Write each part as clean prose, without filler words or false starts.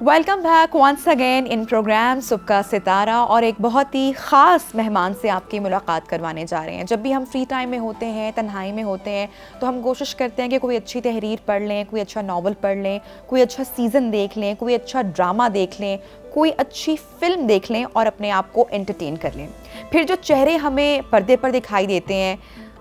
Welcome back once again in programme Subah ka सितारा। और एक बहुत ही ख़ास मेहमान से आपकी मुलाकात करवाने जा रहे हैं। जब भी हम फ्री टाइम में होते हैं, तन्हाई में होते हैं, तो हम कोशिश करते हैं कि कोई अच्छी तहरीर पढ़ लें, कोई अच्छा नावल पढ़ लें, कोई अच्छा सीज़न देख लें, कोई अच्छा ड्रामा देख लें, कोई अच्छी फ़िल्म देख लें और अपने आप को एंटरटेन कर लें। फिर जो चेहरे हमें पर्दे पर दिखाई देते हैं,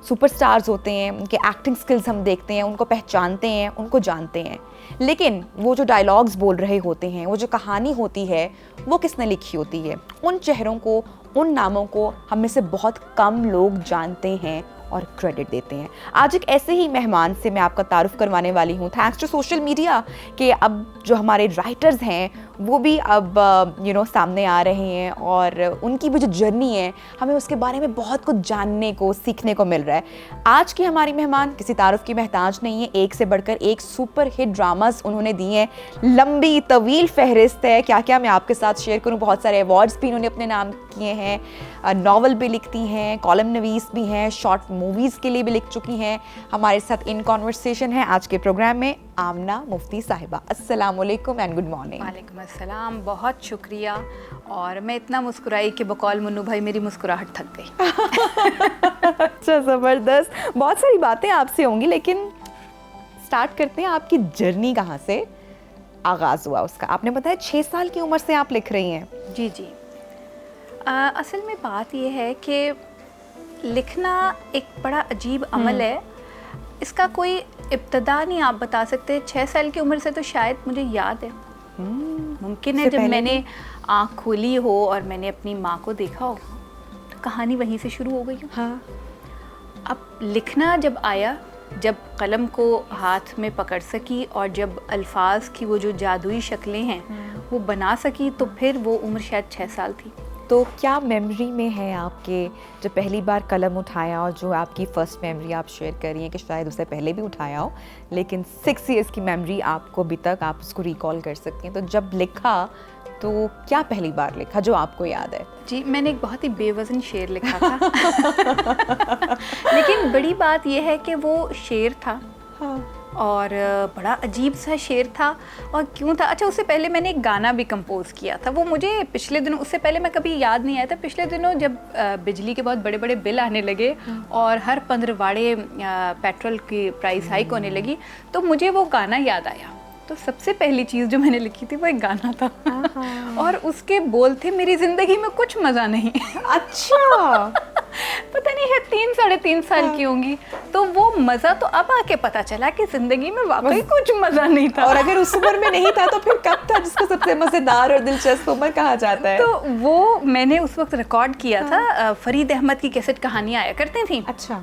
सुपरस्टार्स होते हैं, उनके एक्टिंग स्किल्स हम देखते हैं, उनको पहचानते हैं, उनको जानते हैं, लेकिन वो जो डायलॉग्स बोल रहे होते हैं, वो जो कहानी होती है, वो किसने लिखी होती है, उन चेहरों को, उन नामों को हम में से बहुत कम लोग जानते हैं और क्रेडिट देते हैं। आज एक ऐसे ही मेहमान से मैं आपका तारुफ करवाने वाली हूँ। थैंक्स टू सोशल मीडिया कि अब जो हमारे राइटर्स हैं वो भी अब सामने आ रहे हैं और उनकी भी जो जर्नी है हमें उसके बारे में बहुत कुछ जानने को, सीखने को मिल रहा है। आज की हमारी मेहमान किसी तारुफ की महताज नहीं है, एक से बढ़कर एक सुपर हिट ड्रामास उन्होंने दिए हैं। लंबी तवील फहरिस्त है, क्या क्या मैं आपके साथ शेयर करूँ। बहुत सारे अवार्ड्स भी इन्होंने अपने नाम किए हैं, नावल भी लिखती हैं, कॉलम नवीस भी हैं, शॉर्ट मूवीज़ के लिए भी लिख चुकी हैं। हमारे साथ इन कॉन्वर्सेशन है आज के प्रोग्राम में आमना मुफ्ती साहिबा। अस्सलाम वालेकुम एंड गुड मॉर्निंग। वालेकुम अस्सलाम, बहुत शुक्रिया। और मैं इतना मुस्कुराई कि बकौल मुन्नू भाई मेरी मुस्कुराहट थक गई। अच्छा, ज़बरदस्त। बहुत सारी बातें आपसे होंगी, लेकिन स्टार्ट करते हैं। आपकी जर्नी कहाँ से आगाज़ हुआ उसका? आपने बताया 6 साल की उम्र से आप लिख रही हैं। जी जी। असल में बात यह है कि लिखना एक बड़ा अजीब अमल है। इसका कोई इब्तदा नहीं आप बता सकते। 6 साल की उम्र से तो शायद मुझे याद है, मुमकिन है जब मैंने आँख खोली हो और मैंने अपनी माँ को देखा हो तो कहानी वहीं से शुरू हो गई हो। हाँ। अब लिखना जब आया, जब कलम को हाथ में पकड़ सकी और जब अल्फाज की वो जो जादुई शक्लें हैं वो बना सकी, तो फिर वो उम्र शायद 6 साल थी। तो क्या मेमोरी में है आपके जब पहली बार कलम उठाया, और जो आपकी फ़र्स्ट मेमोरी आप शेयर कर रही हैं कि शायद उससे पहले भी उठाया हो, लेकिन 6 इयर्स की मेमोरी आपको अभी तक आप उसको रिकॉल कर सकती हैं। तो जब लिखा तो क्या पहली बार लिखा जो आपको याद है? जी, मैंने एक बहुत ही बेवज़न शेर लिखा था। लेकिन बड़ी बात यह है कि वो शेर था। हाँ। और बड़ा अजीब सा शेर था। और क्यों था? अच्छा, उससे पहले मैंने एक गाना भी कंपोज़ किया था। वो मुझे पिछले दिनों, उससे पहले मैं कभी याद नहीं आया था। पिछले दिनों जब बिजली के बहुत बड़े बड़े बिल आने लगे और हर 15वाड़े पेट्रोल की प्राइस हाइक होने लगी, तो मुझे वो गाना याद आया। तो सबसे पहली चीज़ जो मैंने लिखी थी वो एक गाना था। और उसके बोल थे, मेरी ज़िंदगी में कुछ मज़ा नहीं। अच्छा। पता नहीं है 3-3.5 साल की होंगी। तो वो मज़ा तो अब आके पता चला कि ज़िंदगी में वाकई कुछ मज़ा नहीं था। और अगर उस उम्र में नहीं था तो फिर कब था जिसको सबसे मज़ेदार और दिलचस्प उम्र कहा जाता है? तो वो मैंने उस वक्त रिकॉर्ड किया था। फरीद अहमद की कैसेट कहानियाँ आया करती थी। अच्छा।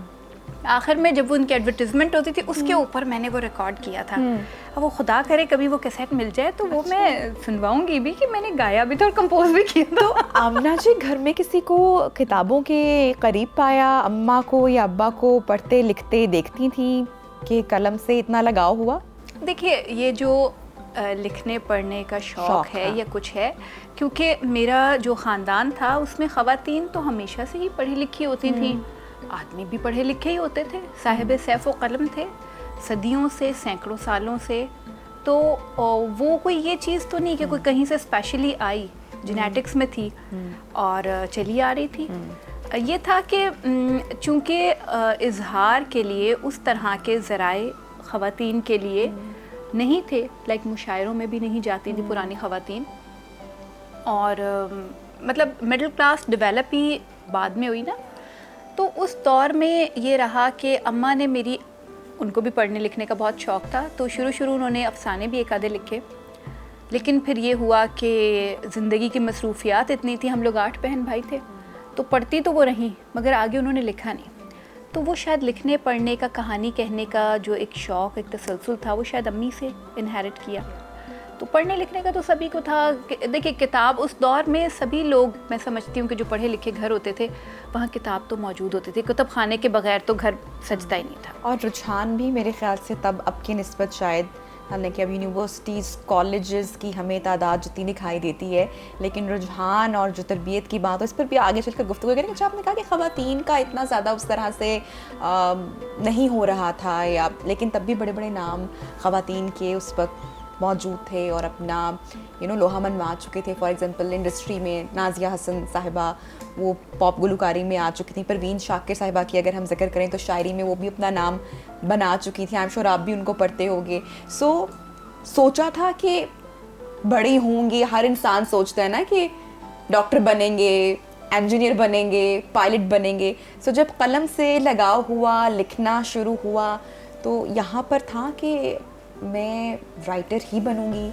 आखिर में जब वो उनकी एडवर्टीजमेंट होती थी उसके ऊपर मैंने वो रिकॉर्ड किया था। अब वो खुदा करे कभी वो कैसेट मिल जाए तो वो मैं सुनवाऊंगी भी कि मैंने गाया भी था और कंपोज भी किया था। तो आमना जी, घर में किसी को किताबों के करीब पाया? अम्मा को या अब्बा को पढ़ते लिखते देखती थी कि कलम से इतना लगाव हुआ? देखिए, ये जो लिखने पढ़ने का शौक़ है या कुछ है, क्योंकि मेरा जो ख़ानदान था उसमें ख़वातीन तो हमेशा से ही पढ़ी लिखी होती थी, आदमी भी पढ़े लिखे ही होते थे, साहिब सैफ़ व कलम थे सदियों से, सैकड़ों सालों से। तो वो कोई ये चीज़ तो नहीं कि कोई कहीं से स्पेशली आई, जेनेटिक्स में थी और चली आ रही थी। ये था कि चूँकि इजहार के लिए उस तरह के ज़राए ख़वातीन के लिए नहीं थे, लाइक मुशायरों में भी नहीं जाती थी पुरानी ख़वातीन। और मतलब मिडिल क्लास डेवलप ही बाद में हुई ना। तो उस दौर में ये रहा कि अम्मा ने मेरी, उनको भी पढ़ने लिखने का बहुत शौक़ था, तो शुरू उन्होंने अफ़साने भी एक आधे लिखे। लेकिन फिर ये हुआ कि ज़िंदगी की मसरूफ़ियात इतनी थी, हम लोग 8 बहन भाई थे, तो पढ़ती तो वो रहीं मगर आगे उन्होंने लिखा नहीं। तो वो शायद लिखने पढ़ने का, कहानी कहने का जो एक शौक़, एक तसलसल था, वो शायद अम्मी से इनहेरिट किया। तो पढ़ने लिखने का तो सभी को था। देखिए, किताब उस दौर में सभी लोग, मैं समझती हूँ कि जो पढ़े लिखे घर होते थे वहाँ किताब तो मौजूद होती थी। कुतुब खाने के बगैर तो घर सजता ही नहीं था। और रुझान भी मेरे ख्याल से तब अब की निस्बत शायद, हमने कि अब यूनिवर्सिटीज़ कॉलेजेस की हमें तादाद जितनी दिखाई देती है, लेकिन रुझान और जो तरबियत की बात हो, इस पर भी आगे चलकर गुफ्तगू करेंगे। अच्छा, आपने कहा कि ख़वातीन का इतना ज़्यादा उस तरह से नहीं हो रहा था, या लेकिन तब भी बड़े बड़े नाम ख़वातीन के उस वक्त मौजूद थे और अपना लोहा मनवा चुके थे। फॉर एग्जांपल इंडस्ट्री में नाजिया हसन साहिबा वो पॉप गुलकारी में आ चुकी थी, परवीन शाकिर साहिबा की अगर हम जिक्र करें तो शायरी में वो भी अपना नाम बना चुकी थी। आई एम श्योर आप भी उनको पढ़ते होंगे। सोचा था कि बड़ी होंगी, हर इंसान सोचता है ना कि डॉक्टर बनेंगे, इंजीनियर बनेंगे, पायलट बनेंगे। जब कलम से लगाव हुआ, लिखना शुरू हुआ, तो यहाँ पर था कि मैं राइटर ही बनूंगी?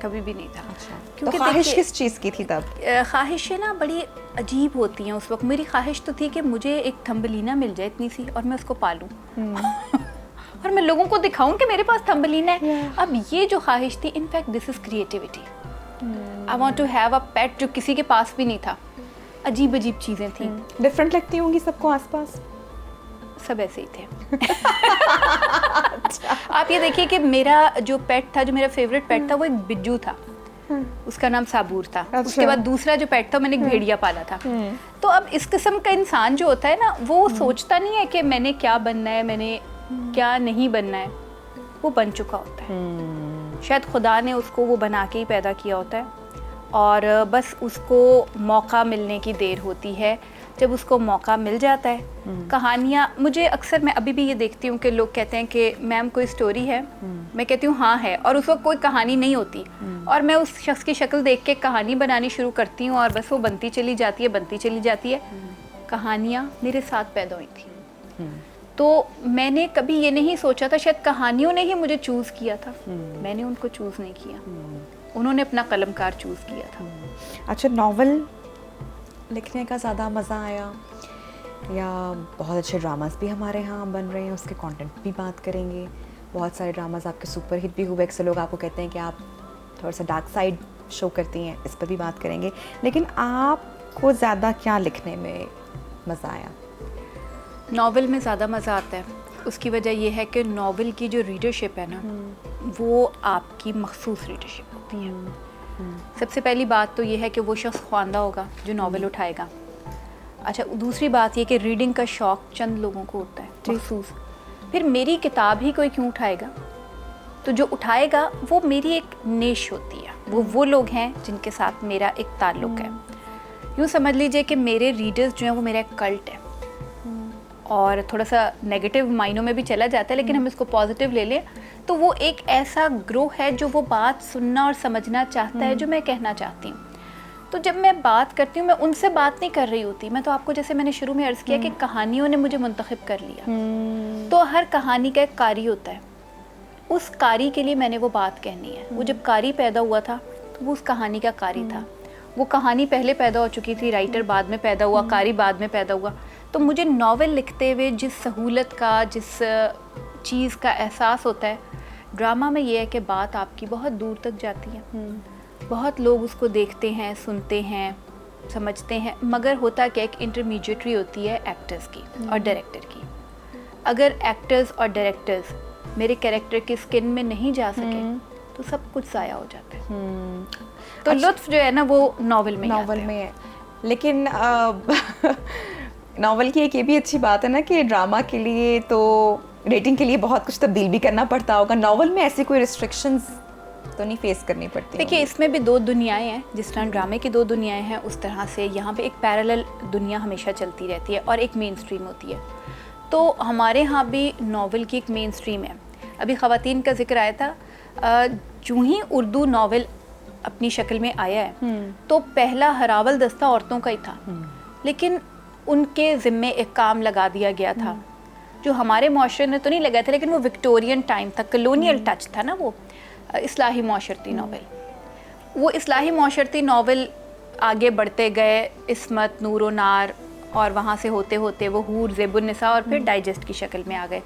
कभी भी नहीं था। अच्छा, क्योंकि तो ख्वाहिश किस चीज़ की थी तब? ख्वाहिशें ना बड़ी अजीब होती हैं उस वक्त। मेरी ख्वाहिश तो थी कि मुझे एक थंबलीना मिल जाए इतनी सी और मैं उसको पालूं और मैं लोगों को दिखाऊं कि मेरे पास थंबलीना है। अब ये जो ख्वाहिश थी, in fact this is creativity. I want to have a pet जो किसी के पास भी नहीं था। अजीब अजीब चीज़ें थी। डिफरेंट लगती होंगी सबको आसपास? सब ऐसे ही थे। आप ये देखिए कि मेरा जो पेट था, जो मेरा फेवरेट पेट था, वो एक बिज्जू था। उसका नाम साबूर था। अच्छा। उसके बाद दूसरा जो पेट था, मैंने एक भेड़िया पाला था। तो अब इस किस्म का इंसान जो होता है ना, वो सोचता नहीं है कि मैंने क्या बनना है, मैंने क्या नहीं बनना है। वो बन चुका होता है। शायद खुदा ने उसको वो बना के ही पैदा किया होता है और बस उसको मौका मिलने की देर होती है। जब उसको मौका मिल जाता है, कहानियाँ, मुझे अक्सर, मैं अभी भी ये देखती हूँ कि लोग कहते हैं कि मैम कोई स्टोरी है, मैं कहती हूँ हाँ है, और उस वक्त कोई कहानी नहीं होती और मैं उस शख्स की शक्ल देख के कहानी बनानी शुरू करती हूँ और बस वो बनती चली जाती है, बनती चली जाती है। कहानियाँ मेरे साथ पैदा हुई थी। तो मैंने कभी ये नहीं सोचा था, शायद कहानियों ने ही मुझे चूज़ किया था। मैंने उनको चूज़ नहीं किया, उन्होंने अपना कलमकार चूज़ किया था। अच्छा, नॉवल लिखने का ज़्यादा मज़ा आया या बहुत अच्छे ड्रामास भी हमारे यहाँ बन रहे हैं, उसके कंटेंट भी बात करेंगे। बहुत सारे ड्रामास आपके सुपर हिट भी हुए। अक्सर लोग आपको कहते हैं कि आप थोड़ा सा डार्क साइड शो करती हैं, इस पर भी बात करेंगे। लेकिन आपको ज़्यादा क्या लिखने में मज़ा आया? नॉवल में ज़्यादा मज़ा आता है। उसकी वजह यह है कि नॉवल की जो रीडरशिप है ना, वो आपकी मखसूस रीडरशिप होती है। सबसे पहली बात तो ये है कि वो शख्स ख्वांदा होगा जो नॉवल उठाएगा। अच्छा, दूसरी बात ये कि रीडिंग का शौक़ चंद लोगों को होता है मखसूस। फिर मेरी किताब ही कोई क्यों उठाएगा? तो जो उठाएगा वो मेरी एक नेश होती है। वो लोग हैं जिनके साथ मेरा एक ताल्लुक़ है। यूँ समझ लीजिए कि मेरे रीडर्स जो हैं वो मेरा एक कल्ट है। और थोड़ा सा नेगेटिव मायनों में भी चला जाता है, लेकिन हम इसको पॉजिटिव ले लें तो वो एक ऐसा ग्रोह है जो वो बात सुनना और समझना चाहता है जो मैं कहना चाहती हूँ। तो जब मैं बात करती हूँ, मैं उनसे बात नहीं कर रही होती। मैं तो आपको, जैसे मैंने शुरू में अर्ज़ किया कि कहानियों ने मुझे मुंतखब कर लिया। तो हर कहानी का एक कारी होता है, उस कारी के लिए मैंने वो बात कहनी है। वो जब कारी पैदा हुआ था तो वो उस कहानी का कारी था। वो कहानी पहले पैदा हो चुकी थी, राइटर बाद में पैदा हुआ, कारी बाद में पैदा हुआ। तो मुझे नावल लिखते हुए जिस सहूलत का, जिस चीज़ का एहसास होता है, ड्रामा में ये है कि बात आपकी बहुत दूर तक जाती है। बहुत लोग उसको देखते हैं, सुनते हैं, समझते हैं, मगर होता क्या, एक इंटरमीडिएटरी होती है एक्टर्स की और डायरेक्टर की। अगर एक्टर्स और डायरेक्टर्स मेरे कैरेक्टर की स्किन में नहीं जा सके तो सब कुछ ज़ाया हो जाता है। तो लुत्फ़ जो है ना वो नॉवल में है। लेकिन नॉवल की एक ये भी अच्छी बात है ना कि ड्रामा के लिए तो रेटिंग के लिए बहुत कुछ तब्दील भी करना पड़ता होगा। नॉवल में ऐसी कोई रिस्ट्रिक्शंस तो नहीं फेस करनी पड़ती? देखिए, इसमें भी दो दुनियाएं हैं। जिस तरह ड्रामे की दो दुनियाएं हैं, उस तरह से यहाँ पे एक पैरेलल दुनिया हमेशा चलती रहती है और एक मेन स्ट्रीम होती है। तो हमारे यहाँ भी नॉवल की एक मेन स्ट्रीम है। अभी ख़वातीन का जिक्र आया था, जो ही उर्दू नॉवल अपनी शक्ल में आया है तो पहला हरावल दस्ता औरतों का ही था, लेकिन उनके ज़िम्मे एक काम लगा दिया गया था जो हमारे माशरे ने तो नहीं लगाया था, लेकिन वो विक्टोरियन टाइम था, कलोनियल टच था ना, वो इस्लाही माशरती नावल। वो इस्लाही माशरती नावल आगे बढ़ते गए, इस्मत, नूर व नार, और वहाँ से होते होते वो हूर, ज़ेबुन निसा और फिर डाइजेस्ट की शक्ल में आ गए।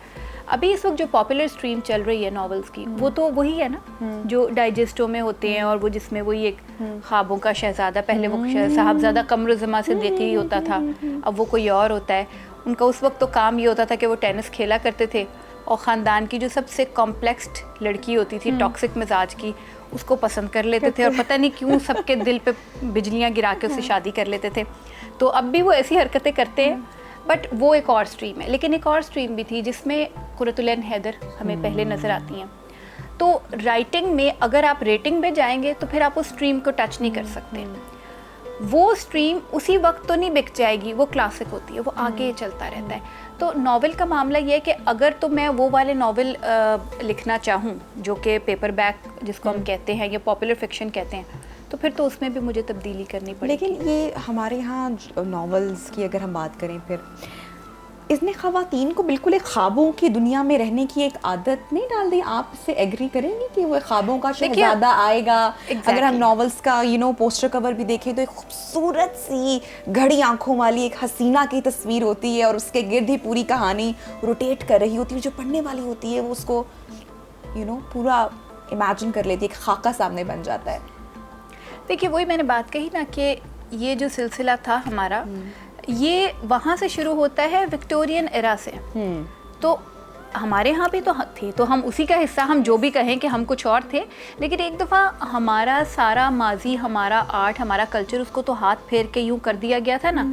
अभी इस वक्त जो पॉपुलर स्ट्रीम चल रही है नॉवेल्स की, वो तो वही है ना जो डाइजेस्टों में होते हैं, और वो जिसमें वही एक ख्वाबों का शहजादा, पहले वो साहबजादा कमर ज़मा से देखी होता था, अब वो कोई और होता है। उनका उस वक्त तो काम ये होता था कि वो टेनिस खेला करते थे और ख़ानदान की जो सबसे कॉम्प्लेक्स लड़की होती थी, टॉक्सिक मिजाज की, उसको पसंद कर लेते थे, और पता नहीं क्यों सबके दिल पे बिजलियाँ गिरा के उससे शादी कर लेते थे। तो अब भी वो ऐसी हरकतें करते हैं, बट वो एक और स्ट्रीम है। लेकिन एक और स्ट्रीम भी थी जिसमें कुरतुल ऐन हैदर हमें पहले नज़र आती हैं। तो राइटिंग में अगर आप रेटिंग में जाएंगे तो फिर आप उस स्ट्रीम को टच नहीं कर सकते। वो स्ट्रीम उसी वक्त तो नहीं बिक जाएगी, वो क्लासिक होती है, वो आगे चलता रहता है। तो नावल का मामला ये है कि अगर तो मैं वो वाले नावल लिखना चाहूँ जो कि पेपर बैक जिसको हम कहते हैं या पॉपुलर फिक्शन कहते हैं, तो फिर तो उसमें भी मुझे तब्दीली करनी पड़ेगी। लेकिन ये हमारे यहाँ नॉवेल्स की अगर हम बात करें, फिर इसने ख़वातीन को बिल्कुल एक ख्वाबों की दुनिया में रहने की एक आदत नहीं डाल दी। आप इससे एग्री करेंगी कि वो ख्वाबों का शहज़ादा आएगा? अगर हम नॉवेल्स का पोस्टर कवर भी देखें तो एक खूबसूरत सी घड़ी आंखों वाली एक हसीना की तस्वीर होती है और उसके गिर्द ही पूरी कहानी रोटेट कर रही होती है। जो पढ़ने वाली होती है वो उसको पूरा इमेजिन कर लेती है, एक खाका सामने बन जाता है। देखिए वही मैंने बात कही ना कि ये जो सिलसिला था हमारा, ये वहाँ से शुरू होता है विक्टोरियन एरा से। तो हमारे यहाँ भी तो थे, तो हम उसी का हिस्सा, हम जो भी कहें कि हम कुछ और थे, लेकिन एक दफ़ा हमारा सारा माजी, हमारा आर्ट, हमारा कल्चर, उसको तो हाथ फेर के यूँ कर दिया गया था ना,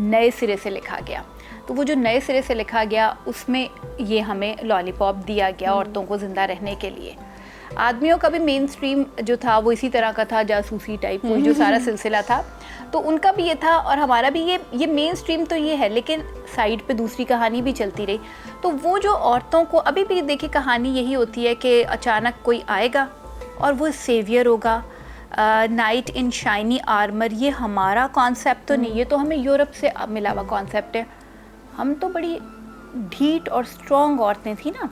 नए सिरे से लिखा गया। तो वो जो नए सिरे से लिखा गया उसमें ये हमें लॉलीपॉप दिया गया औरतों को ज़िंदा रहने के लिए। आदमियों का भी मेन स्ट्रीम जो था वो इसी तरह का था, जासूसी टाइप वो जो सारा सिलसिला था, तो उनका भी ये था और हमारा भी ये मेन स्ट्रीम तो ये है, लेकिन साइड पे दूसरी कहानी भी चलती रही। तो वो जो औरतों को अभी भी देखिए कहानी यही होती है कि अचानक कोई आएगा और वो सेवियर होगा, नाइट इन शाइनी आर्मर। ये हमारा कॉन्सेप्ट तो नहीं, ये तो हमें यूरोप से मिला हुआ कॉन्सेप्ट है। हम तो बड़ी ढीठ और स्ट्रॉन्ग औरतें थी ना।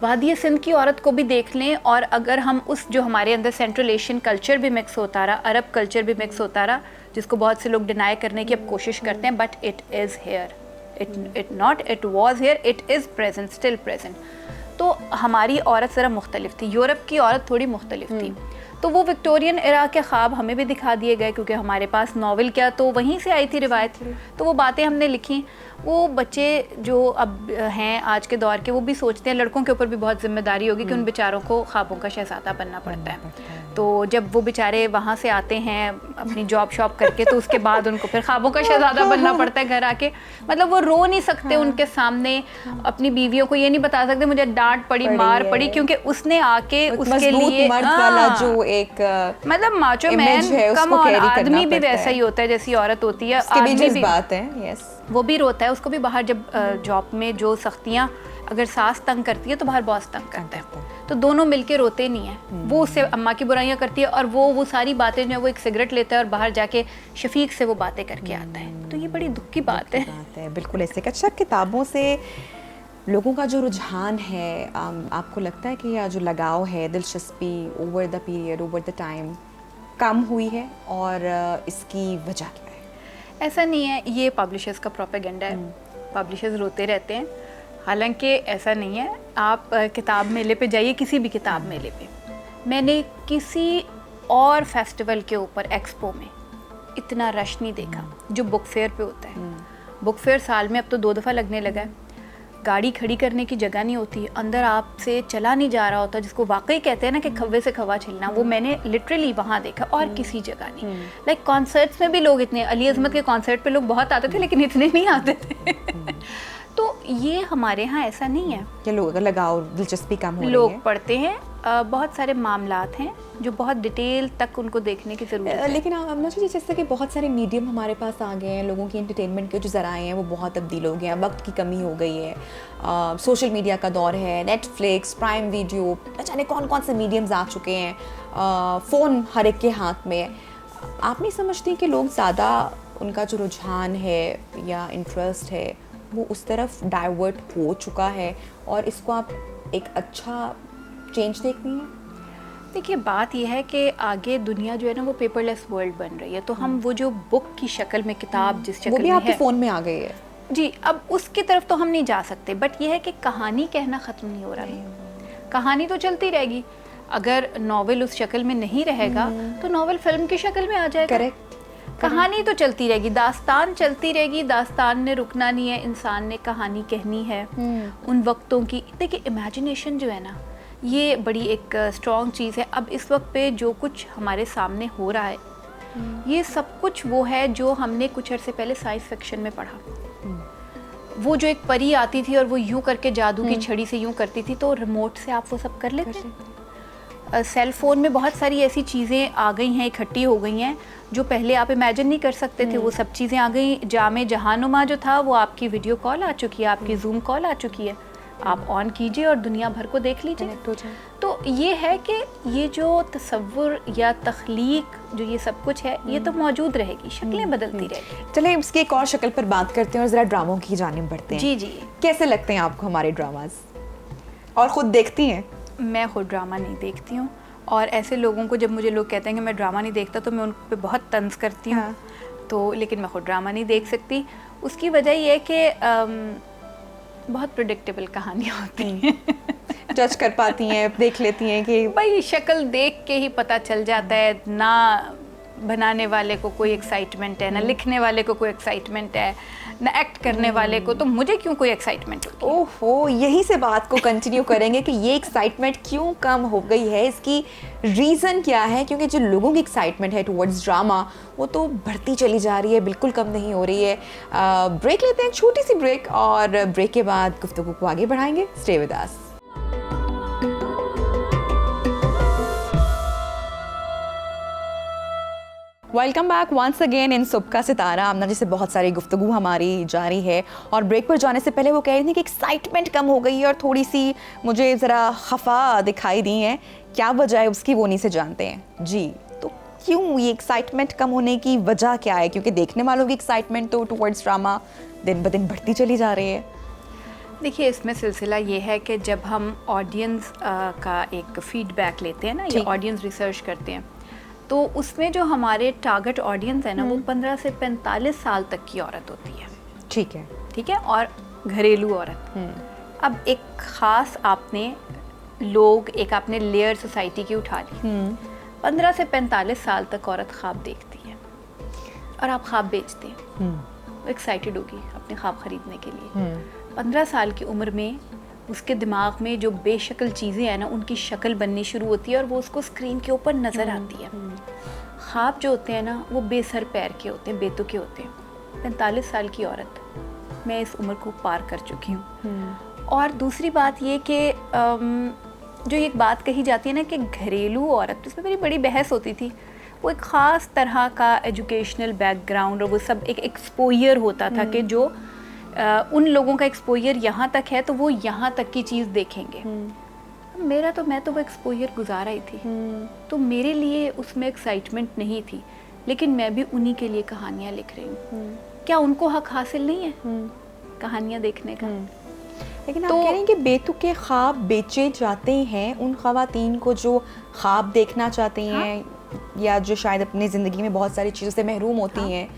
वादी सिंध की औरत को भी देख लें, और अगर हम उस जो हमारे अंदर सेंट्रल एशियन कल्चर भी मिक्स होता रहा, अरब कल्चर भी मिक्स होता रहा, जिसको बहुत से लोग डिनाई करने की अब कोशिश करते हैं, but it is here, it was here, it is present, still present. तो हमारी औरत ज़रा मुख्तलिफ थी, यूरोप की औरत थोड़ी मुख्तलिफ थी। तो वो विक्टोरियन एरा के ख्वाब हमें भी दिखा दिए गए, क्योंकि हमारे पास नावल क्या तो वहीं से आई थी रिवायत। तो वो बातें हमने लिखी। वो बच्चे जो अब हैं आज के दौर के, वो भी सोचते हैं लड़कों के ऊपर भी बहुत जिम्मेदारी होगी कि उन बेचारों को ख्वाबों का शहज़ादा बनना पड़ता है। तो जब वो बेचारे वहाँ से आते हैं अपनी जॉब शॉप करके, तो उसके बाद उनको फिर ख्वाबों का शहज़ादा बनना पड़ता है घर आके। मतलब वो रो नहीं सकते उनके सामने, अपनी बीवियों को ये नहीं बता सकते मुझे डांट पड़ी, मार पड़ी, क्योंकि उसने आके उसके लिए जो एक मतलब माचो मैन, कम ऑन, आदमी भी वैसा ही होता है जैसी औरत होती है। आदमी भी बात है, यस, वो भी रोता है, उसको भी बाहर जब जॉब में जो सख्तियाँ, अगर सास तंग करती है तो बाहर बॉस तंग करता है, तो दोनों मिलके रोते नहीं है। वो उससे अम्मा की बुराइयां करती है और वो सारी बातें जो है वो एक सिगरेट लेता है और बाहर जाके शफीक से वो बातें करके आता है। तो ये बड़ी दुख की बात है। बिल्कुल ऐसे। अच्छा, किताबों से लोगों का जो रुझान है, आपको लगता है कि यह जो लगाव है, दिलचस्पी over the period, over the time कम हुई है, और इसकी वजह क्या है? ऐसा नहीं है, ये पब्लिशर्स का प्रोपेगेंडा है। पब्लिशर्स रोते रहते हैं, हालांकि ऐसा नहीं है। आप किताब मेले पे जाइए, किसी भी किताब मेले पे, मैंने किसी और फेस्टिवल के ऊपर, एक्सपो में इतना रश नहीं देखा जो बुक फेयर पे होता है। बुक फेयर साल में अब तो 2 दफ़ा लगने लगा है। गाड़ी खड़ी करने की जगह नहीं होती, अंदर आपसे चला नहीं जा रहा होता, जिसको वाकई कहते हैं ना कि खव्वे से खवा छिलना, वो मैंने लिटरली वहाँ देखा और किसी जगह नहीं। लाइक कॉन्सर्ट्स में भी लोग इतने, अली अज़मत के कॉन्सर्ट पे लोग बहुत आते थे, लेकिन इतने नहीं आते थे। तो ये हमारे यहाँ ऐसा नहीं है कि लोग लगाओ, दिलचस्पी कम हो रही है। लोग पढ़ते हैं, बहुत सारे मामलात हैं जो बहुत डिटेल तक उनको देखने की ज़रूरत है। लेकिन अब जैसे कि बहुत सारे मीडियम हमारे पास आ गए हैं, लोगों की एंटरटेनमेंट के जो ज़राए हैं वो बहुत तब्दील हो गए हैं, वक्त की कमी हो गई है, सोशल मीडिया का दौर है, नेटफ्लिक्स, प्राइम वीडियो, न जाने कौन कौन से मीडियम्स आ चुके हैं, फ़ोन हर एक के हाथ में। आप नहीं समझती कि लोग ज़्यादा, उनका जो रुझान है या इंटरेस्ट है वो उस तरफ डाइवर्ट हो चुका है, और इसको आप एक अच्छा चेंज देखनी है? देखिए बात यह है कि आगे दुनिया जो है ना वो पेपरलेस वर्ल्ड बन रही है, तो हम वो जो बुक की शक्ल में, किताब जिस शक्ल में है, वो भी आपके फ़ोन में आ गई है जी, अब उसकी तरफ तो हम नहीं जा सकते। बट ये है कि कहानी कहना ख़त्म नहीं हो रहा, कहानी तो चलती रहेगी। अगर नावल उस शक्ल में नहीं रहेगा तो नावल फिल्म की शक्ल में आ जाएगा। करेक्ट। कहानी तो चलती रहेगी, दास्तान चलती रहेगी, दास्तान ने रुकना नहीं है, इंसान ने कहानी कहनी है उन वक्तों की। देखिए इमेजिनेशन जो है ना, ये बड़ी एक स्ट्रॉन्ग चीज़ है। अब इस वक्त पे जो कुछ हमारे सामने हो रहा है, ये सब कुछ वो है जो हमने कुछ अर्से पहले साइंस फिक्शन में पढ़ा। वो जो एक परी आती थी और वो यूं करके जादू की छड़ी से यूं करती थी, तो रिमोट से आप वो सब कर लेते हैं। सेल फ़ोन में बहुत सारी ऐसी चीज़ें आ गई हैं, इकट्ठी हो गई हैं जो पहले आप इमेजिन नहीं कर सकते थे। वो सब चीज़ें आ गई। जामे जहानुमा जो था वो आपकी वीडियो कॉल आ चुकी है, आपकी जूम कॉल आ चुकी है। आप ऑन कीजिए और दुनिया भर को देख लीजिए। तो ये है कि ये जो तसव्वुर या तख्लीक जो ये सब कुछ है ये तो मौजूद रहेगी, शक्लें बदलती रहेगी। चलिए इसकी एक और शक्ल पर बात करते हैं और ज़रा ड्रामों की जानिब बढ़ते हैं। जी जी। कैसे लगते हैं आपको हमारे ड्रामास, और ख़ुद देखती हैं? मैं खुद ड्रामा नहीं देखती हूँ, और ऐसे लोगों को जब मुझे लोग कहते हैं कि मैं ड्रामा नहीं देखता तो मैं उन पे बहुत तंज करती हूँ। हाँ। तो लेकिन मैं खुद ड्रामा नहीं देख सकती। उसकी वजह ये है कि बहुत प्रिडिक्टेबल कहानियाँ होती हैं। जज कर पाती हैं, देख लेती हैं कि भाई शक्ल देख के ही पता चल जाता है, ना बनाने वाले को कोई एक्साइटमेंट है, ना लिखने वाले को कोई एक्साइटमेंट है, ना एक्ट करने वाले को, तो मुझे क्यों कोई एक्साइटमेंट होगी? ओहो, यही से बात को कंटिन्यू करेंगे कि ये एक्साइटमेंट क्यों कम हो गई है, इसकी रीज़न क्या है? क्योंकि जो लोगों की एक्साइटमेंट है टुवर्ड्स ड्रामा वो तो बढ़ती चली जा रही है, बिल्कुल कम नहीं हो रही है। ब्रेक लेते हैं, एक छोटी सी ब्रेक, और ब्रेक के बाद गुफ्तगू को आगे बढ़ाएंगे। Stay with us. Welcome back once again in Subah ka सितारा। आमना जी से बहुत सारी गुफ्तगू हमारी जारी है, और ब्रेक पर जाने से पहले वो कह रही थी कि एक्साइटमेंट कम हो गई है और थोड़ी सी मुझे ज़रा खफा दिखाई दी है। क्या वजह है उसकी, वो नहीं से जानते हैं जी। तो क्यों ये एक्साइटमेंट कम होने की वजह क्या है? क्योंकि देखने वालों की एक्साइटमेंट तो टुवर्ड्स ड्रामा दिन ब दिन बढ़ती चली जा रही है। देखिए, इसमें सिलसिला ये है कि जब हम ऑडियंस का एक फीडबैक लेते हैं ना, या ऑडियंस रिसर्च करते हैं, तो उसमें जो हमारे टारगेट ऑडियंस है ना वो 15 से 45 साल तक की औरत होती है। ठीक है, ठीक है, और घरेलू औरत। अब एक ख़ास आपने आपने लेयर सोसाइटी की उठा ली। 15 से 45 साल तक औरत ख्वाब देखती है और आप ख्वाब बेचते हैं। एक्साइटेड होगी अपने ख्वाब खरीदने के लिए। 15 साल की उम्र में उसके दिमाग में जो बेशक्ल चीज़ें हैं ना उनकी शक्ल बननी शुरू होती है और वो उसको स्क्रीन के ऊपर नज़र आती है। ख्वाब जो होते हैं ना वो बेसर पैर के होते हैं, बेतुके होते हैं। 45 साल की औरत, मैं इस उम्र को पार कर चुकी हूँ। और दूसरी बात ये कि जो एक बात कही जाती है ना कि घरेलू औरत, इसमें मेरी बड़ी बहस होती थी। वो एक ख़ास तरह का एजुकेशनल बैकग्राउंड और वो सब एक एक्सपोजर होता था कि जो उन लोगों का एक्सपोजर यहाँ तक है तो वो यहाँ तक की चीज़ देखेंगे। मैं तो वो एक्सपोजर गुजारा ही थी, तो मेरे लिए उसमें एक्साइटमेंट नहीं थी। लेकिन मैं भी उन्हीं के लिए कहानियाँ लिख रही हूँ। क्या उनको हक हासिल नहीं है कहानियाँ देखने का? लेकिन तो आप कह रही हैं कि बेतुके ख्वाब बेचे जाते हैं उन ख़वातीन को जो ख्वाब देखना चाहती हैं, या जो शायद अपनी ज़िंदगी में बहुत सारी चीज़ों से महरूम होती हैं।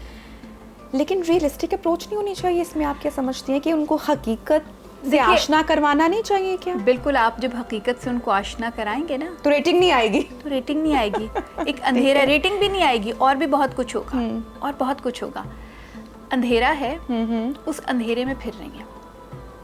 लेकिन रियलिस्टिक अप्रोच नहीं होनी चाहिए इसमें? आप क्या समझती हैं कि उनको हकीकत से आशना करवाना नहीं चाहिए क्या? बिल्कुल, आप जब हकीकत से उनको आशना कराएंगे ना तो रेटिंग नहीं आएगी। एक अंधेरा, रेटिंग भी नहीं आएगी, और भी बहुत कुछ होगा। और बहुत कुछ होगा। अंधेरा है, उस अंधेरे में फिर रही है,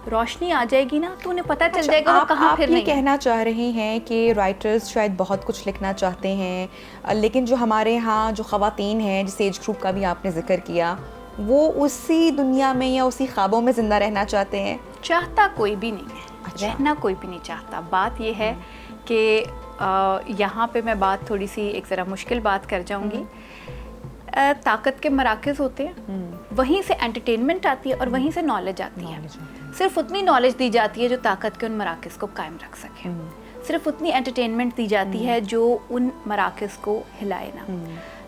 रोशनी आ जाएगी ना तो उन्हें पता चल जाएगा वो कहाँ फिर रही है। आप ये कहना चाह रहे हैं कि राइटर्स शायद बहुत कुछ लिखना चाहते हैं, लेकिन जो हमारे यहाँ जो ख़वातीन हैं, जिस एज ग्रुप का भी आपने जिक्र किया, वो उसी दुनिया में या उसी ख्वाबों में ज़िंदा रहना चाहते हैं? चाहता कोई भी नहीं है। अच्छा। रहना कोई भी नहीं चाहता। बात ये है कि यहाँ पे मैं बात थोड़ी सी एक ज़रा मुश्किल बात कर जाऊँगी। ताकत के मराकज़ होते हैं, वहीं से एंटरटेनमेंट आती है और वहीं से नॉलेज आती है। सिर्फ उतनी नॉलेज दी जाती है जो ताकत के उन मराकज़ को कायम रख सके। सिर्फ उतनी एंटरटेनमेंट दी जाती है जो उन मराकज़ को हिलाए ना।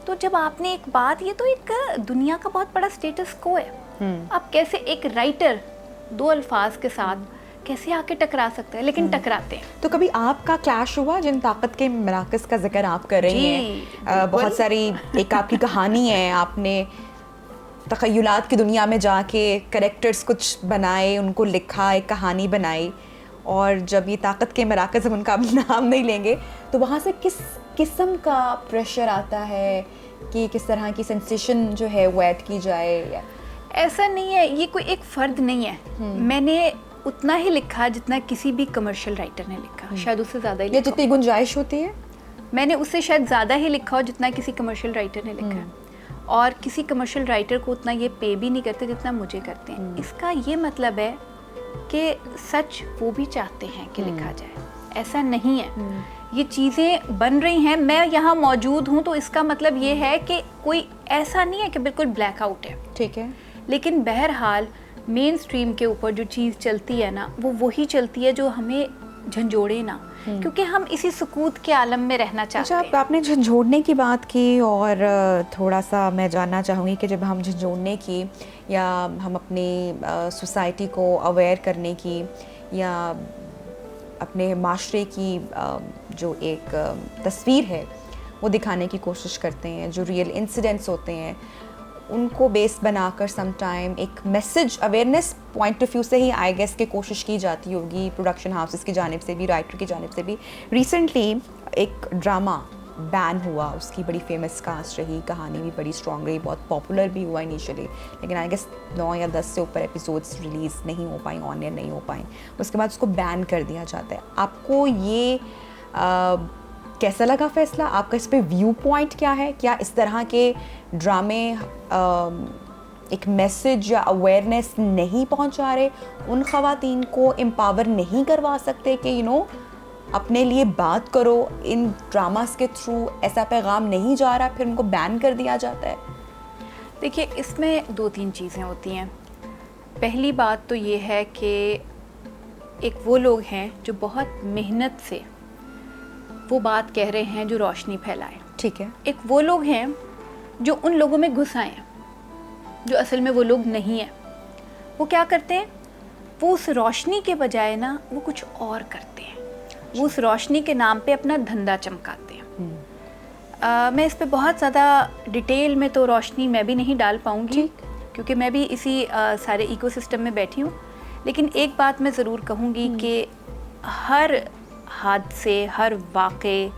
तो जब आपने एक बात, ये तो एक दुनिया का बहुत बड़ा स्टेटस को है। आप कैसे एक राइटर दो अल्फाज के साथ कैसे आके टकरा सकते हैं? लेकिन टकराते हैं। तो कभी आपका क्लैश हुआ जिन ताकत के मराकज़ का जिक्र आप कर रही हैं? बहुत सारी, एक आपकी कहानी है, आपने तख़य्युलात की दुनिया में जाके कैरेक्टर्स कुछ बनाए, उनको लिखा, एक कहानी बनाई, और जब ये ताकत के मराकज़, हम उनका नाम नहीं लेंगे, तो वहाँ से किस किस्म का प्रेशर आता है कि किस तरह की सेंसेशन जो है वो ऐड की जाए? ऐसा नहीं है, ये कोई एक फ़र्द नहीं है। मैंने उतना ही लिखा जितना किसी भी कमर्शियल राइटर ने लिखा, शायद उससे ज़्यादा ही लिखा। जितनी गुंजाइश होती है, मैंने उससे शायद ज़्यादा ही लिखा हो जितना किसी कमर्शियल राइटर ने लिखा है। और किसी कमर्शियल राइटर को उतना ये पे भी नहीं करते जितना मुझे करते हैं। इसका ये मतलब है कि सच वो भी चाहते हैं कि लिखा जाए, ऐसा नहीं है। ये चीज़ें बन रही हैं, मैं यहाँ मौजूद हूँ तो इसका मतलब ये है कि कोई ऐसा नहीं है कि बिल्कुल ब्लैकआउट है। ठीक है। लेकिन बहरहाल मेन स्ट्रीम के ऊपर जो चीज़ चलती है ना, वो वही चलती है जो हमें झंझोड़े ना, क्योंकि हम इसी सुकूत के आलम में रहना चाहते हैं। अच्छा, आपने झंझोड़ने की बात की और थोड़ा सा मैं जानना चाहूँगी कि जब हम झंझोड़ने की या हम अपनी सोसाइटी को अवेयर करने की या अपने माशरे की जो एक तस्वीर है वो दिखाने की कोशिश करते हैं, जो रियल इंसिडेंट्स होते हैं उनको बेस बनाकर समटाइम एक message awareness point of view से ही आई गेस की कोशिश की जाती होगी, प्रोडक्शन हाउसेस की जानिब से भी, राइटर की जानिब से भी। रिसेंटली एक ड्रामा बैन हुआ, उसकी बड़ी फेमस कास्ट रही, कहानी भी बड़ी स्ट्रॉन्ग रही, बहुत पॉपुलर भी हुआ इनिशियली, लेकिन आई गेस 9 या 10 से ऊपर एपिसोड्स रिलीज़ नहीं हो पाई, ऑन एयर नहीं हो पाई, उसके बाद उसको बैन कर दिया जाता है। आपको ये कैसा लगा फैसला? आपका इस पे व्यू पॉइंट क्या है? क्या इस तरह के ड्रामे एक मैसेज या अवेयरनेस नहीं पहुंचा रहे, उन ख़वातीन को एम्पावर नहीं करवा सकते कि अपने लिए बात करो, इन ड्रामास के थ्रू ऐसा पैगाम नहीं जा रहा, फिर उनको बैन कर दिया जाता है? देखिए, इसमें 2-3 चीज़ें होती हैं। पहली बात तो ये है कि एक वो लोग हैं जो बहुत मेहनत से वो बात कह रहे हैं जो रोशनी फैलाए। ठीक है। एक वो लोग हैं जो उन लोगों में घुस आए हैं जो असल में वो लोग नहीं हैं। वो क्या करते हैं, वो उस रोशनी के बजाय ना वो कुछ और करते हैं। वो उस रोशनी के नाम पे अपना धंधा चमकाते हैं। मैं इस पे बहुत ज़्यादा डिटेल में तो रोशनी मैं भी नहीं डाल पाऊँगी, क्योंकि मैं भी इसी सारे इकोसिस्टम में बैठी हूँ। लेकिन एक बात मैं ज़रूर कहूँगी कि हर हादसे, हर वाक़े,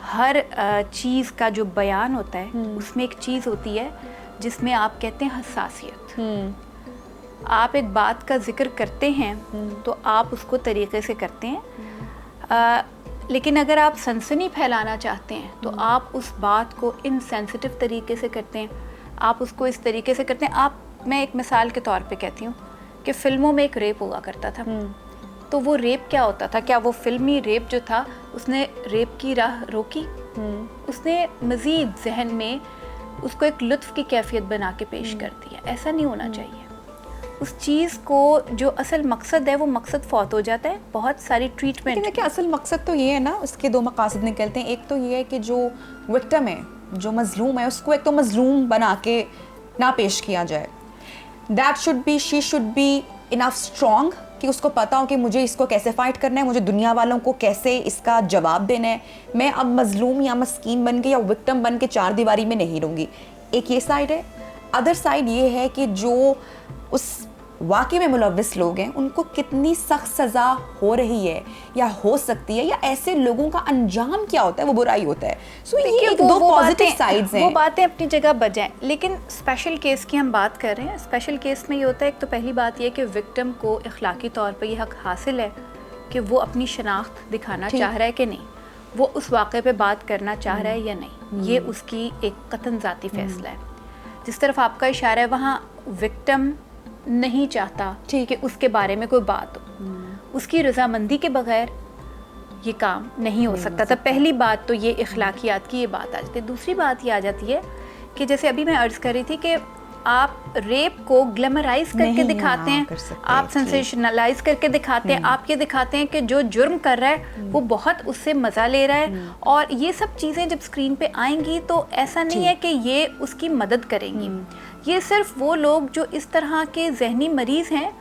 हर चीज़ का जो बयान होता है उसमें एक चीज़ होती है जिसमें आप कहते हैं हसासियत। आप एक बात का जिक्र करते हैं तो आप उसको तरीक़े से करते हैं, लेकिन अगर आप सनसनी फैलाना चाहते हैं तो आप उस बात को इनसेंसिटिव तरीके से करते हैं, आप उसको इस तरीके से करते हैं। मैं एक मिसाल के तौर पे कहती हूँ कि फ़िल्मों में एक रेप हुआ करता था, तो वो रेप क्या होता था, क्या वो फिल्मी रेप जो था उसने रेप की राह रोकी? उसने मज़ीद जहन में उसको एक लुत्फ़ की कैफियत बना के पेश कर दिया। ऐसा नहीं होना चाहिए। उस चीज़ को जो असल मकसद है वो मकसद फौत हो जाता है। बहुत सारी ट्रीटमेंट, लेकिन असल मकसद तो ये है ना, उसके 2 मकासद निकलते हैं। एक तो ये है कि जो विक्टिम है, जो मजलूम है, उसको एक तो मजलूम बना के ना पेश किया जाए। That should be, she should be enough strong कि उसको पता हो कि मुझे इसको कैसे फ़ाइट करना है, मुझे दुनिया वालों को कैसे इसका जवाब देना है। मैं अब मजलूम या मस्कीन बन के या विक्टिम बन के 4 दीवारी में नहीं रहूँगी। एक ये साइड है। अदर साइड ये है कि जो उस वाक़े में मुलव्विस लोग हैं उनको कितनी सख्त सज़ा हो रही है या हो सकती है, या ऐसे लोगों का अंजाम क्या होता है, वो बुराई होता है। सो ये एक दो पॉजिटिव साइड्स हैं। वो बातें अपनी जगह बजाएं, लेकिन स्पेशल केस की हम बात कर रहे हैं। स्पेशल केस में ये होता है, एक तो पहली बात ये कि विक्टिम को इखलाकी तौर पर ये हक हासिल है कि वो अपनी शनाख्त दिखाना चाह रहा है कि नहीं, वो उस वाक़े पे बात करना चाह रहा है या नहीं, ये उसकी एक कतन ज़ाती फ़ैसला है। जिस तरफ आपका इशारा है वहाँ विक्टिम नहीं चाहता कि उसके बारे में कोई बात हो, उसकी रजामंदी के बगैर ये काम नहीं हो सकता था। पहली बात तो ये इखलाकियात की ये बात आ जाती है। दूसरी बात ये आ जाती है कि जैसे अभी मैं अर्ज़ कर रही थी कि आप रेप को ग्लैमराइज करके दिखाते हैं, आप सेंसेशनलाइज करके दिखाते हैं, आप ये दिखाते हैं कि जो जुर्म कर रहा है वो बहुत उससे मज़ा ले रहा है, और ये सब चीज़ें जब स्क्रीन पे आएंगी तो ऐसा नहीं है कि ये उसकी मदद करेंगी। ये सिर्फ वो लोग जो इस तरह के जहनी मरीज़ हैं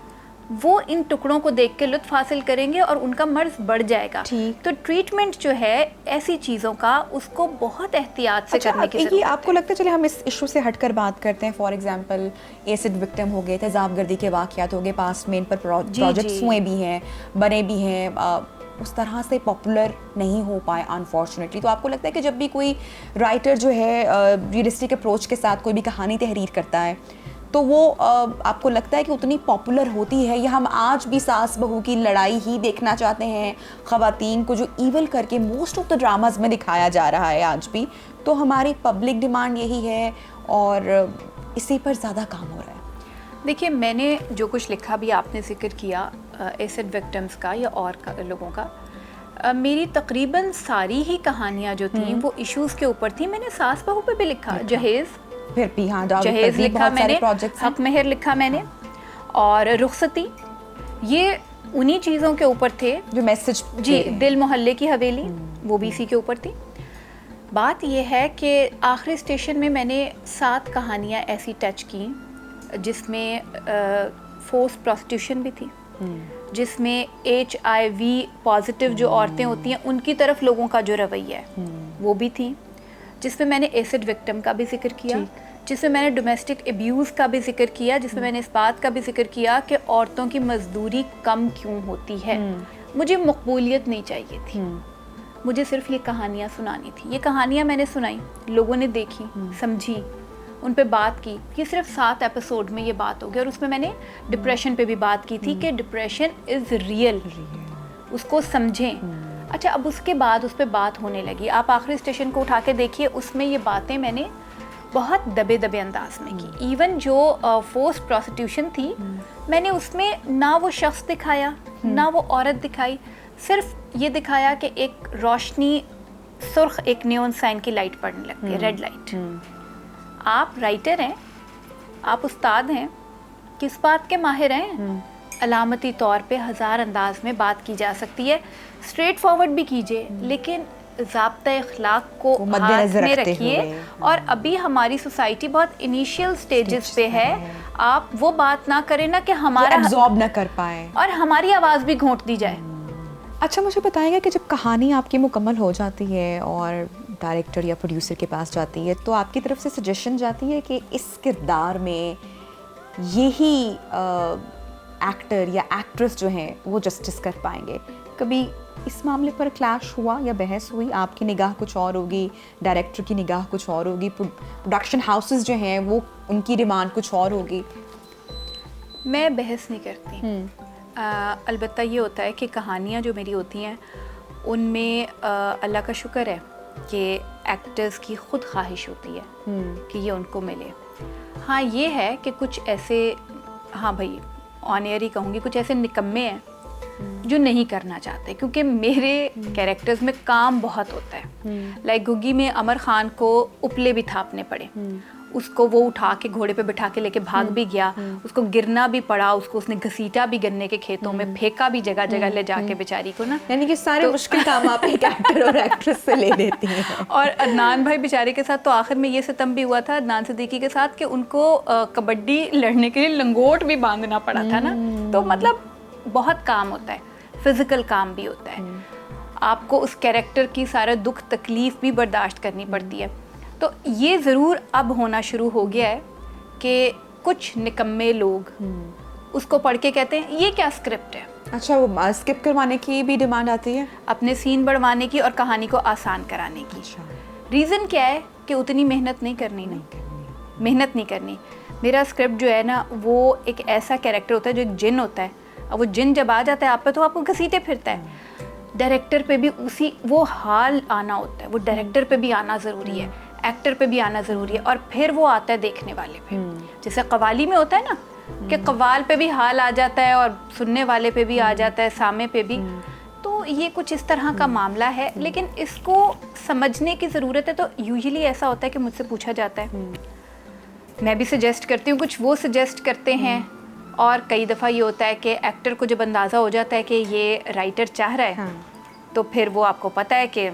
वो इन टुकड़ों को देख के लुत्फ़ हासिल करेंगे और उनका मर्ज बढ़ जाएगा। तो ट्रीटमेंट जो है ऐसी चीज़ों का, उसको बहुत एहतियात से करने की ज़रूरत है। आपको लगता है, चलिए हम इस इशू से हटकर बात करते हैं। फॉर एग्जांपल एसिड विक्टिम हो गए, तेज़ाब गर्दी के वाक़यात हो गए, पास में इन पर प्रोजेक्ट्स हुए भी हैं, बने भी हैं, उस तरह से पॉपुलर नहीं हो पाए अनफॉर्चुनेटली। तो आपको लगता है कि जब भी कोई राइटर जो है रियलिस्टिक अप्रोच के साथ कोई भी कहानी तहरीर करता है तो वो आपको लगता है कि उतनी पॉपुलर होती है, या हम आज भी सास बहू की लड़ाई ही देखना चाहते हैं, ख़वातीन को जो ईवल करके मोस्ट ऑफ द ड्रामाज में दिखाया जा रहा है आज भी, तो हमारी पब्लिक डिमांड यही है और इसी पर ज़्यादा काम हो रहा है। देखिए, मैंने जो कुछ लिखा भी, आपने जिक्र किया एसिड विक्टिम्स का या और लोगों का, मेरी तकरीबन सारी ही कहानियाँ जो थी वो इश्यूज़ के ऊपर थी। मैंने सास बहू पे भी लिखा, जहेज़, फिर भी हाँ, जहेज़ लिखा मैंने, हक मेहर लिखा मैंने, और रुखसती, ये उन्हीं चीज़ों के ऊपर थे जो मैसेज जी। दिल मोहल्ले की हवेली, वो भी इसी के ऊपर थी। बात यह है कि आखिरी स्टेशन में मैंने 7 कहानियाँ ऐसी टच की जिसमें फोर्स प्रोस्टिट्यूशन भी थी, जिसमें HIV पॉजिटिव जो औरतें होती हैं उनकी तरफ लोगों का जो रवैया है वो भी थी, जिसमें मैंने एसिड विक्टिम का भी जिक्र किया, जिसमें मैंने डोमेस्टिक अब्यूज़ का भी जिक्र किया, जिसमें मैंने इस बात का भी जिक्र किया कि औरतों की मजदूरी कम क्यों होती है। मुझे मकबूलियत नहीं चाहिए थी, मुझे सिर्फ ये कहानियाँ सुनानी थी। ये कहानियाँ मैंने सुनाई, लोगों ने देखी, समझी, उन पे बात की। ये सिर्फ 7 एपिसोड में ये बात हो गई। और उसमें मैंने डिप्रेशन पे भी बात की थी कि डिप्रेशन इज़ रियल, उसको समझें। अच्छा, अब उसके बाद उस पर बात होने लगी। आप आखिरी स्टेशन को उठा के देखिए, उसमें ये बातें मैंने बहुत दबे दबे अंदाज में की। इवन जो फोर्स प्रोस्टिट्यूशन थी, मैंने उसमें ना वो शख्स दिखाया ना वो औरत दिखाई, सिर्फ ये दिखाया कि एक रोशनी, सुर्ख एक नियॉन साइन की लाइट पड़ने लगती है, रेड लाइट। आप राइटर हैं, आप उस्ताद हैं, किस बात के माहिर हैं? अलामती तौर पे 1000 अंदाज में बात की जा सकती है, स्ट्रेट फॉरवर्ड भी कीजिए, लेकिन ज़ाब्ता इखलाक को हाथ में रखिए। और अभी हमारी सोसाइटी बहुत इनिशियल स्टेजेस पे है, आप वो बात ना करें ना कि हमारा एब्जॉर्ब ना कर पाए और हमारी आवाज़ भी घोंट दी जाए। अच्छा, मुझे बताइएगा कि जब कहानी आपकी मुकम्मल हो जाती है और डायरेक्टर या प्रोड्यूसर के पास जाती है, तो आपकी तरफ से सजेशन जाती है कि इस किरदार में यही एक्टर या एक्ट्रेस जो हैं वो जस्टिस कर पाएंगे? कभी इस मामले पर क्लैश हुआ या बहस हुई? आपकी निगाह कुछ और होगी, डायरेक्टर की निगाह कुछ और होगी, प्रोडक्शन हाउसेस जो हैं वो उनकी डिमांड कुछ और होगी? मैं बहस नहीं करती। अलबत्ता ये होता है कि कहानियाँ जो मेरी होती हैं उनमें अल्लाह का शुक्र है कि एक्टर्स की ख़ुद ख्वाहिश होती है कि ये उनको मिले। हाँ, ये है कि कुछ ऐसे, हाँ भाई ऑन एयर ही कहूँगी, कुछ ऐसे निकम्मे हैं जो नहीं करना चाहते, क्योंकि मेरे कैरेक्टर्स में काम बहुत होता है। लाइक गुग्गी में अमर खान को उपले भी थापने पड़े, उसको वो उठा के घोड़े पे बिठा के लेके भाग भी गया, उसको गिरना भी पड़ा, उसको उसने घसीटा भी गन्ने के खेतों में, फेंका भी जगह जगह ले जाके बेचारी को ना। यानी कि सारे मुश्किल काम आप एक एक्टर और एक्ट्रेस से ले देती हैं। और अदनान भाई बेचारे के साथ तो आखिर में ये सितम भी हुआ था, अदनान सिद्दीकी के साथ, कि उनको कबड्डी लड़ने के लिए लंगोट भी बांधना पड़ा था ना। तो मतलब बहुत काम होता है, फिजिकल काम भी होता है, आपको उस कैरेक्टर की सारा दुख तकलीफ भी बर्दाश्त करनी पड़ती है। तो ये ज़रूर अब होना शुरू हो गया है कि कुछ निकम्मे लोग उसको पढ़ के कहते हैं ये क्या स्क्रिप्ट है। अच्छा, वो स्किप करवाने की भी डिमांड आती है, अपने सीन बढ़वाने की और कहानी को आसान कराने की। अच्छा। रीज़न क्या है कि उतनी मेहनत नहीं करनी ना, मेहनत नहीं करनी। मेरा स्क्रिप्ट जो है ना, वो एक ऐसा कैरेक्टर होता है जो एक जिन होता है, और वो जिन जब आ जाता है आप पे तो आपको घसीटे फिरता है। डायरेक्टर पे भी उसी वो हाल आना होता है, वो डायरेक्टर पे भी आना ज़रूरी है, एक्टर पे भी आना ज़रूरी है, और फिर वो आता है देखने वाले पे। जैसे कवाली में होता है ना कि कवाल पे भी हाल आ जाता है और सुनने वाले पे भी आ जाता है, सामे पे भी। तो ये कुछ इस तरह का मामला है, लेकिन इसको समझने की ज़रूरत है। तो यूजुअली ऐसा होता है कि मुझसे पूछा जाता है, मैं भी सजेस्ट करती हूँ, कुछ वो सजेस्ट करते हैं, और कई दफ़ा ये होता है कि एक्टर को जब अंदाज़ा हो जाता है कि ये राइटर चाह रहा है, तो फिर वो आपको पता है कि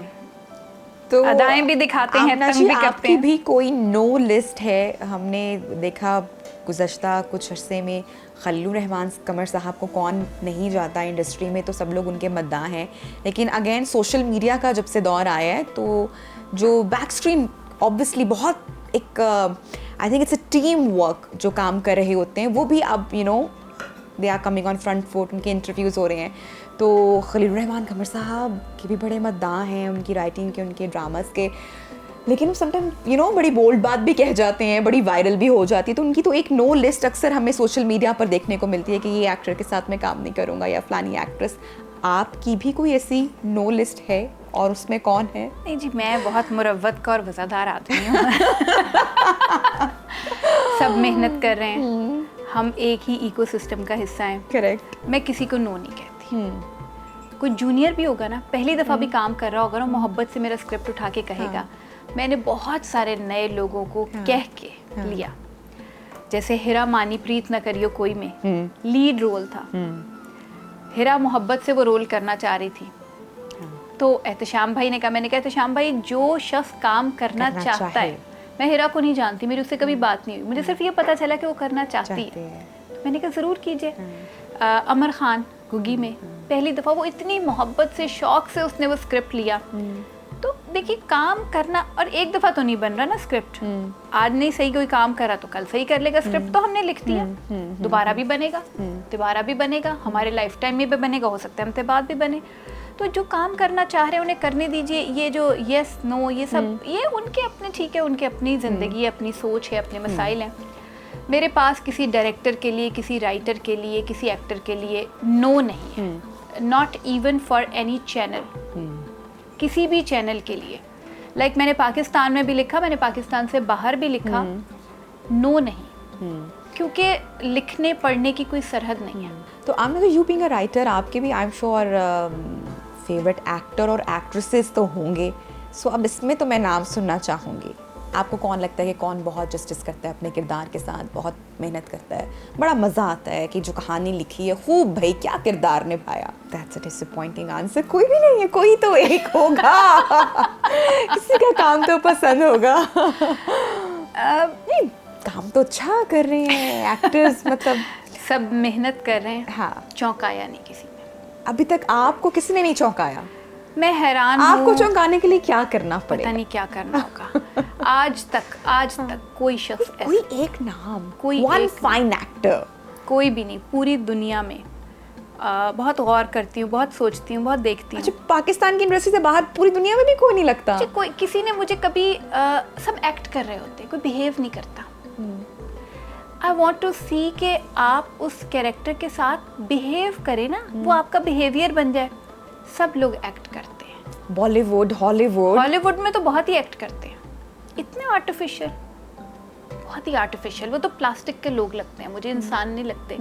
तो अदाएं भी दिखाते हैं, तंग भी करते आपकी भी कोई नो लिस्ट है? हमने देखा गुज़श्ता कुछ अरसे में खलीलुर रहमान कमर साहब को कौन नहीं जाता इंडस्ट्री में, तो सब लोग उनके मद्दाह हैं। लेकिन अगेन सोशल मीडिया का जब से दौर आया है, तो जो बैक स्ट्रीम ऑब्वियसली बहुत एक I think it's a team work जो काम कर रहे होते हैं, वो भी अब they are coming on front foot, उनके इंटरव्यूज़ हो रहे हैं। तो खलीलुर रहमान कमर साहब के भी बड़े मद्दाह हैं, उनकी राइटिंग के, उनके ड्रामास के, लेकिन वो समटाइम बड़ी बोल्ड बात भी कह जाते हैं, बड़ी वायरल भी हो जाती है। तो उनकी तो एक नो लिस्ट अक्सर हमें सोशल मीडिया पर देखने को मिलती है कि ये एक्टर के साथ मैं काम नहीं करूँगा या फलानी एक्ट्रेस। आपकी भी कोई ऐसी नो लिस्ट है, और उसमें कौन है? नहीं जी, मैं बहुत मुरव्वत का और वज़ादार आदमी हूँ। सब मेहनत कर रहे हैं, हम एक ही इकोसिस्टम का हिस्सा हैं। करेक्ट। मैं किसी को नो नहीं कहती, कोई जूनियर भी होगा ना, पहली दफ़ा भी काम कर रहा होगा ना, मोहब्बत से मेरा स्क्रिप्ट उठा के कहेगा। मैंने बहुत सारे नए लोगों को कह के लिया, जैसे हिरा मानी प्रीत न करियो कोई में लीड रोल था। हिरा मोहब्बत से वो रोल करना चाह रही थी, तो एहतशाम भाई ने कहा, मैंने कहा एहतशाम भाई जो शख्स काम करना चाहता है, मैं हिरा को नहीं जानती, मेरी उससे कभी बात नहीं हुई, मुझे सिर्फ ये पता चला कि वो करना चाहती है, तो मैंने कहा ज़रूर कीजिए। अमर खान गुगी में पहली दफ़ा वो इतनी मोहब्बत से शौक से उसने वो स्क्रिप्ट लिया। तो देखिए काम करना, और एक दफ़ा तो नहीं बन रहा ना स्क्रिप्ट, आज नहीं सही कोई काम करा तो कल सही कर लेगा। स्क्रिप्ट तो हमने लिख दिया, दोबारा भी बनेगा, दोबारा भी बनेगा, हमारे लाइफ टाइम में भी बनेगा, हो सकता है हमसे बाद भी बने। तो जो काम करना चाह रहे हैं उन्हें करने दीजिए। ये जो यस नो ये सब ये उनके अपने, ठीक है, उनकी अपनी ज़िंदगी है, अपनी सोच है, अपने मसाइल हैं। मेरे पास किसी डायरेक्टर के लिए, किसी राइटर के लिए, किसी एक्टर के लिए नो नहीं है, not even for any channel, किसी भी चैनल के लिए। लाइक मैंने पाकिस्तान में भी लिखा, मैंने पाकिस्तान से बाहर भी लिखा, नो नहीं, क्योंकि लिखने पढ़ने की कोई सरहद नहीं है। तो आमना, तो यू बीइंग अ राइटर, आपके भी I am sure favourite actor और एक्ट्रेसेस तो होंगे, सो अब इसमें तो मैं नाम सुनना चाहूँगी। आपको कौन लगता है कि कौन बहुत जस्टिस करता है अपने किरदार के साथ, बहुत मेहनत करता है, बड़ा मज़ा आता है कि जो कहानी लिखी है खूब भाई क्या किरदार निभाया? That's a disappointing answer. कोई भी नहीं है, कोई तो एक होगा किसी का काम तो पसंद होगा। नहीं, काम तो अच्छा कर रहे हैं एक्टर्स, मतलब सब मेहनत कर रहे हैं। हाँ, चौंकाया नहीं किसी ने अभी तक। आपको किसी ने नहीं चौंकाया? मैं हैरान हूँ। आपको चौंकाने के लिए क्या करना पड़ेगा? पता नहीं क्या करना होगा। आज तक कोई शख्स ऐसा, कोई एक नाम, कोई वन एक फाइन एक्टर, कोई भी नहीं पूरी दुनिया में। बहुत गौर करती हूँ, बहुत सोचती हूँ, बहुत देखती हूँ। अच्छा, पाकिस्तान की इंडस्ट्री से बाहर पूरी दुनिया में भी कोई नहीं लगता? कोई, किसी ने मुझे कभी सब एक्ट कर रहे होते, कोई बिहेव नहीं करता। आई वॉन्ट टू सी कि आप उस कैरेक्टर के साथ बिहेव करें ना, वो आपका बिहेवियर बन जाए। सब लोग एक्ट करते हैं, बॉलीवुड, हॉलीवुड में तो बहुत ही एक्ट करते हैं, इतने आर्टिफिशियल, बहुत ही आर्टिफिशियल। वो तो प्लास्टिक के लोग लगते हैं मुझे, इंसान नहीं लगते।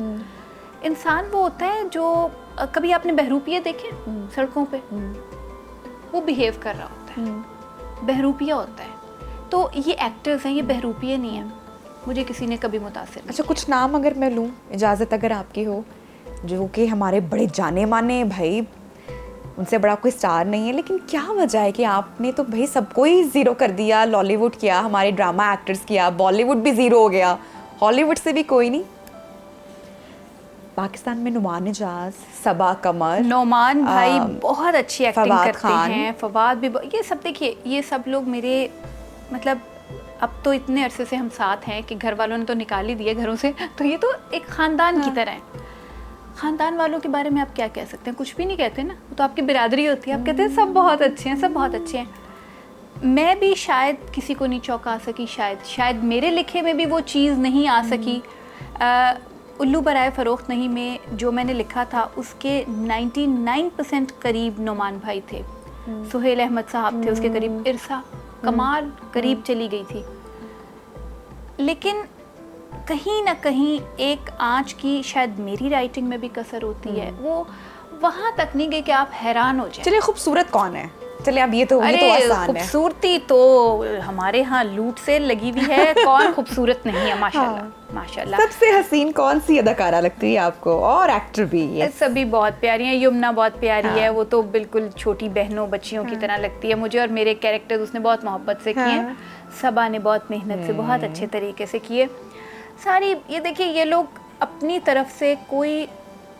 इंसान वो होता है जो कभी आपने बहरूपिया देखे सड़कों पे, वो बिहेव कर रहा होता है, बहरूपिया होता है। तो ये एक्टर्स हैं, ये बहरूपिया नहीं है। मुझे किसी ने कभी मुतासिर। अच्छा, कुछ नाम अगर मैं लूँ, इजाज़त अगर आपकी हो, जो कि हमारे बड़े जाने माने भाई, उनसे बड़ा कोई स्टार नहीं है, लेकिन क्या वजह है कि आपने तो भाई सबको ही ज़ीरो कर दिया? लॉलीवुड किया, हमारे ड्रामा एक्टर्स किया, बॉलीवुड भी ज़ीरो हो गया, हॉलीवुड से भी कोई नहीं। पाकिस्तान में नुमान इजाज, सबा कमर, नोमान भाई बहुत अच्छी एक्टिंग करते खान हैं, फवाद भी, ये सब देखिए, ये सब लोग मेरे, मतलब अब तो इतने अरसे से हम साथ हैं कि घर वालों ने तो निकाल ही दिए घरों से, तो ये तो एक ख़ानदान की तरह है। ख़ानदान वालों के बारे में आप क्या कह सकते हैं? कुछ भी नहीं कहते ना, तो आपकी बिरादरी होती है, आप कहते हैं सब बहुत अच्छे हैं, सब बहुत अच्छे हैं। मैं भी शायद किसी को नहीं चौंका सकी, शायद मेरे लिखे में भी वो चीज़ नहीं आ सकी। उल्लू बराए फ़रोख्त नहीं में जो मैंने लिखा था उसके 99% करीब नोमान भाई थे, सुहेल अहमद साहब थे उसके करीब, इरसा कमाल करीब चली गई थी, लेकिन कहीं ना कहीं एक आँच की शायद मेरी राइटिंग में भी कसर होती है, वो वहाँ तक नहीं गई कि आप हैरान हो जाए। चलिए, खूबसूरत कौन है? चलिए, अब ये तो आसान है। खूबसूरती तो हमारे यहाँ लूट से लगी हुई है, कौन खूबसूरत नहीं है माशाल्लाह। माशाल्लाह। सबसे हसीन कौन सी अदाकारा लगती है आपको? और एक्टर भी? सभी बहुत प्यारी हैं, यमुना बहुत प्यारी है, वो तो बिल्कुल छोटी बहनों बच्चियों की तरह लगती है मुझे, और मेरे कैरेक्टर उसने बहुत मोहब्बत से किए हैं। सबा ने बहुत मेहनत से, बहुत अच्छे तरीके से किए सारी। ये देखिए, ये लोग अपनी तरफ से कोई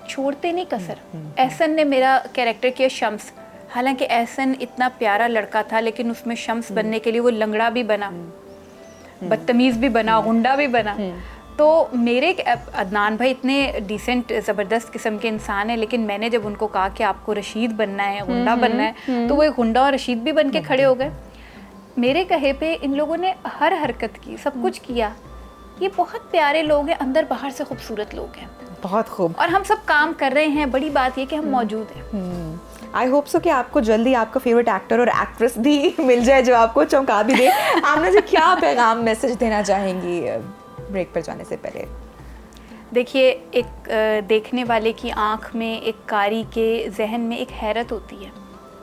छोड़ते नहीं कसर। एहसन ने मेरा कैरेक्टर किया शम्स, हालांकि एहसन इतना प्यारा लड़का था, लेकिन उसमें शम्स बनने के लिए वो लंगड़ा भी बना, बदतमीज़ भी बना, गुंडा भी बना। तो मेरे अदनान भाई इतने डिसेंट ज़बरदस्त किस्म के इंसान हैं, लेकिन मैंने जब उनको कहा कि आपको रशीद बनना है, गुंडा बनना है, तो वो एक गुंडा और रशीद भी बन के खड़े हो गए। मेरे कहे पे इन लोगों ने हर हरकत की, सब कुछ किया। ये बहुत प्यारे लोग हैं, अंदर बाहर से खूबसूरत लोग हैं, बहुत खूब। और हम सब काम कर रहे हैं, बड़ी बात ये कि हम मौजूद हैं। आई होप सो कि आपको जल्दी आपका फेवरेट एक्टर और एक्ट्रेस भी मिल जाए जो आपको चौंका भी दे। आमना जी, क्या पैगाम मैसेज देना चाहेंगी ब्रेक पर जाने से पहले? देखिए, एक देखने वाले की आंख में, एक कारी के जहन में एक हैरत होती है,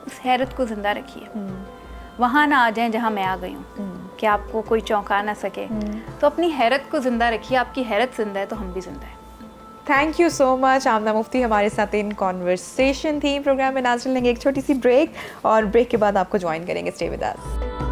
उस हैरत को ज़िंदा रखिए। वहाँ ना आ जाएं जहाँ मैं आ गई हूँ कि आपको कोई चौंका ना सके। तो अपनी हैरत को ज़िंदा रखिए, आपकी हैरत ज़िंदा है तो हम भी ज़िंदा हैं। थैंक यू सो मच आमना मुफ्ती हमारे साथ इन कॉन्वर्सेशन थी प्रोग्राम में। नाज़रीन लेंगे एक छोटी सी ब्रेक और ब्रेक के बाद आपको ज्वाइन करेंगे। Stay with us.